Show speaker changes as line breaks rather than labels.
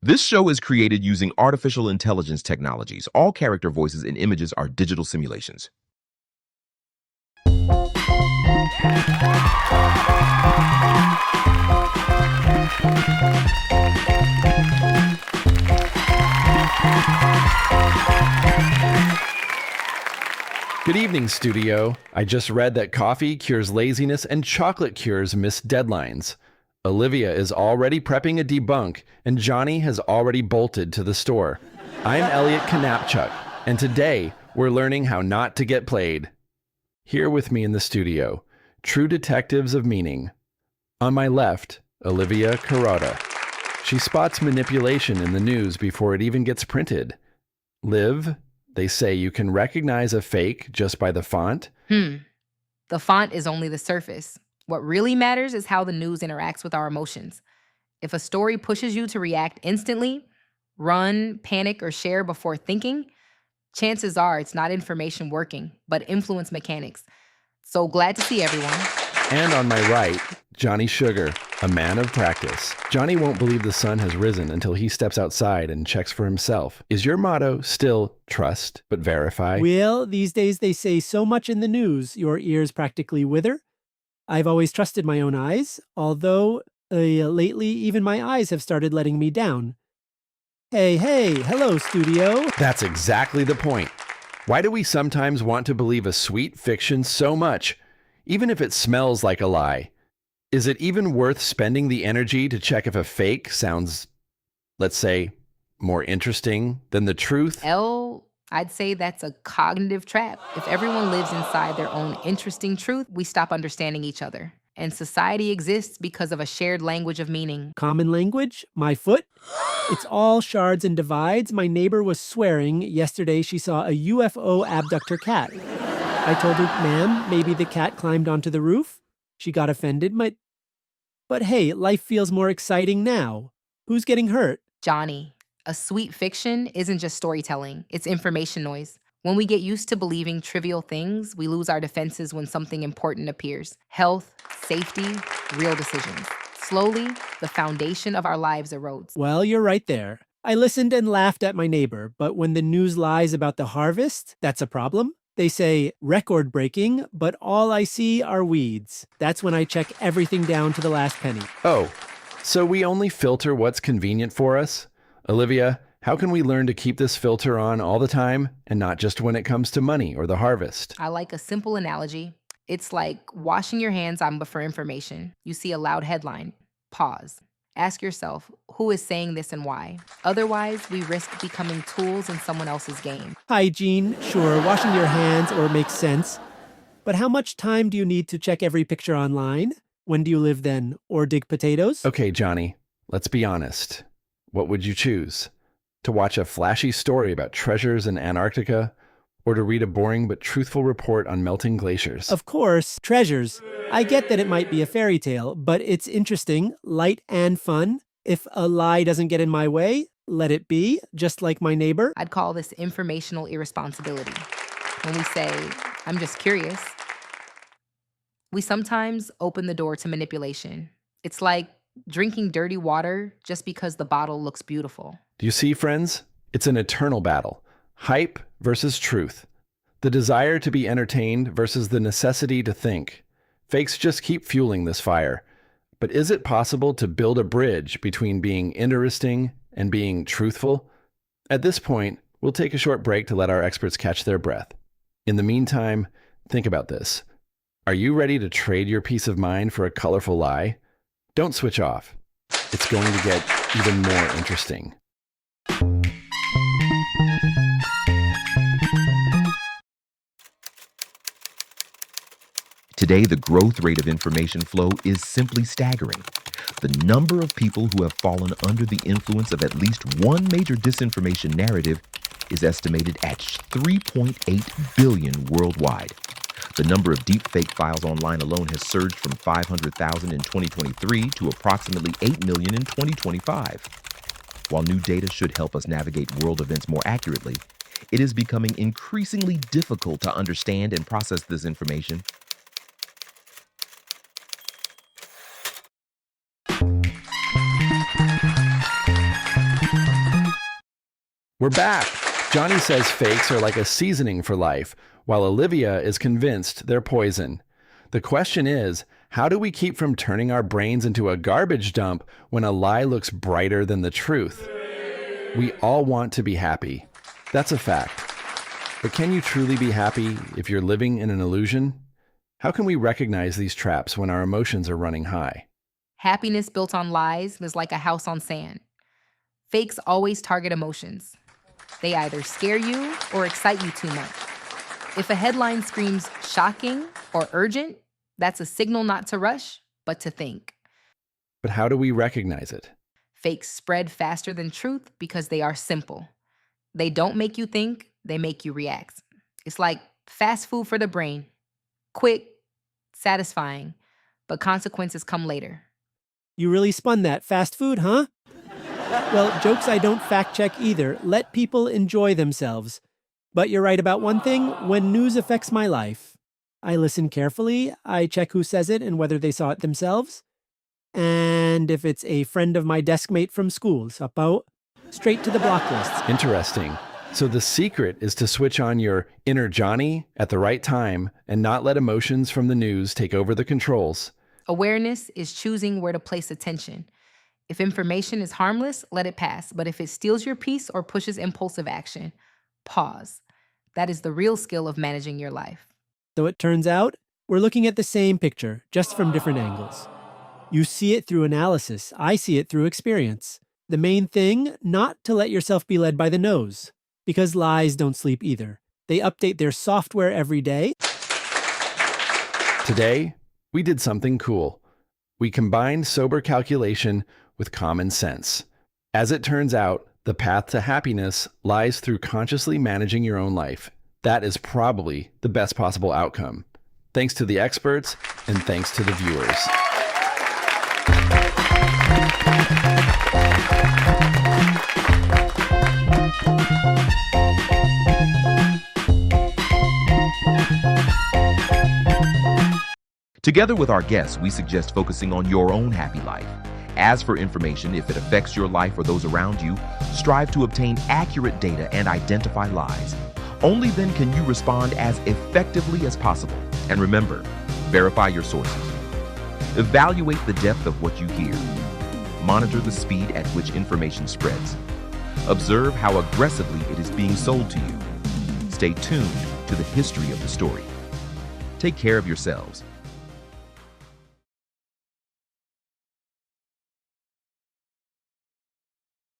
This show is created using artificial intelligence technologies. All character voices and images are digital simulations.
Good evening, studio. I just read that coffee cures laziness and chocolate cures missed deadlines. Olivia is already prepping a debunk, and Johnny has already bolted to the store. I'm Elliot Knapchuk, and today we're learning how not to get played. Here with me in the studio, true detectives of meaning. On my left, Olivia Carrota. She spots manipulation in the news before it even gets printed. Liv, they say you can recognize a fake just by the font.
The font is only the surface. What really matters is how the news interacts with our emotions. If a story pushes you to react instantly, run, panic, or share before thinking, chances are it's not information working, but influence mechanics. So glad to see everyone.
And on my right, Johnny Sugar, a man of practice. Johnny won't believe the sun has risen until he steps outside and checks for himself. Is your motto still trust but verify?
Well, these days they say so much in the news, your ears practically wither. I've always trusted my own eyes, although lately even my eyes have started letting me down. Hey, hello, studio.
That's exactly the point. Why do we sometimes want to believe a sweet fiction so much, even if it smells like a lie? Is it even worth spending the energy to check if a fake sounds, let's say, more interesting than the truth?
I'd say that's a cognitive trap. If everyone lives inside their own interesting truth, we stop understanding each other. And society exists because of a shared language of meaning.
Common language? My foot? It's all shards and divides. My neighbor was swearing yesterday she saw a UFO abductor cat. I told her, ma'am, maybe the cat climbed onto the roof. She got offended, but hey, life feels more exciting now. Who's getting hurt?
Johnny, a sweet fiction isn't just storytelling, it's information noise. When we get used to believing trivial things, we lose our defenses when something important appears. Health, safety, real decisions. Slowly, the foundation of our lives erodes.
Well, you're right there. I listened and laughed at my neighbor, but when the news lies about the harvest, that's a problem. They say record-breaking, but all I see are weeds. That's when I check everything down to the last penny.
Oh, so we only filter what's convenient for us? Olivia, how can we learn to keep this filter on all the time and not just when it comes to money or the harvest?
I like a simple analogy. It's like washing your hands on for information. You see a loud headline. Pause. Ask yourself, who is saying this and why? Otherwise, we risk becoming tools in someone else's game.
Hygiene, sure, washing your hands makes sense. But how much time do you need to check every picture online? When do you live then? Or dig potatoes?
Okay, Johnny, let's be honest. What would you choose? To watch a flashy story about treasures in Antarctica? Or to read a boring but truthful report on melting glaciers?
Of course, treasures. I get that it might be a fairy tale, but it's interesting, light and fun. If a lie doesn't get in my way, let it be, just like my neighbor.
I'd call this informational irresponsibility. When we say, I'm just curious, we sometimes open the door to manipulation. It's like drinking dirty water just because the bottle looks beautiful.
Do you see, friends? It's an eternal battle. Hype versus truth. The desire to be entertained versus the necessity to think. Fakes just keep fueling this fire. But is it possible to build a bridge between being interesting and being truthful? At this point, we'll take a short break to let our experts catch their breath. In the meantime, think about this. Are you ready to trade your peace of mind for a colorful lie? Don't switch off. It's going to get even more interesting.
Today, the growth rate of information flow is simply staggering. The number of people who have fallen under the influence of at least one major disinformation narrative is estimated at 3.8 billion worldwide. The number of deepfake files online alone has surged from 500,000 in 2023 to approximately 8 million in 2025. While new data should help us navigate world events more accurately, it is becoming increasingly difficult to understand and process this information.
We're back. Johnny says fakes are like a seasoning for life, while Olivia is convinced they're poison. The question is, how do we keep from turning our brains into a garbage dump when a lie looks brighter than the truth? We all want to be happy. That's a fact. But can you truly be happy if you're living in an illusion? How can we recognize these traps when our emotions are running high?
Happiness built on lies is like a house on sand. Fakes always target emotions. They either scare you or excite you too much. If a headline screams shocking or urgent, that's a signal not to rush, but to think.
But how do we recognize it?
Fakes spread faster than truth because they are simple. They don't make you think, they make you react. It's like fast food for the brain. Quick, satisfying, but consequences come later.
You really spun that. Fast food, huh? Well, jokes I don't fact check either. Let people enjoy themselves. But you're right about one thing. When news affects my life, I listen carefully. I check who says it and whether they saw it themselves. And if it's a friend of my desk mate from school, sapaw, straight to the block list.
Interesting. So the secret is to switch on your inner Johnny at the right time and not let emotions from the news take over the controls.
Awareness is choosing where to place attention. If information is harmless, let it pass. But if it steals your peace or pushes impulsive action, pause. That is the real skill of managing your life.
So it turns out, we're looking at the same picture, just from different angles. You see it through analysis. I see it through experience. The main thing, not to let yourself be led by the nose. Because lies don't sleep either. They update their software every day.
Today, we did something cool. We combined sober calculation with common sense. As it turns out, the path to happiness lies through consciously managing your own life. That is probably the best possible outcome. Thanks to the experts and thanks to the viewers.
Together with our guests, we suggest focusing on your own happy life. As for information, if it affects your life or those around you, strive to obtain accurate data and identify lies. Only then can you respond as effectively as possible. And remember, verify your sources. Evaluate the depth of what you hear. Monitor the speed at which information spreads. Observe how aggressively it is being sold to you. Stay tuned to the history of the story. Take care of yourselves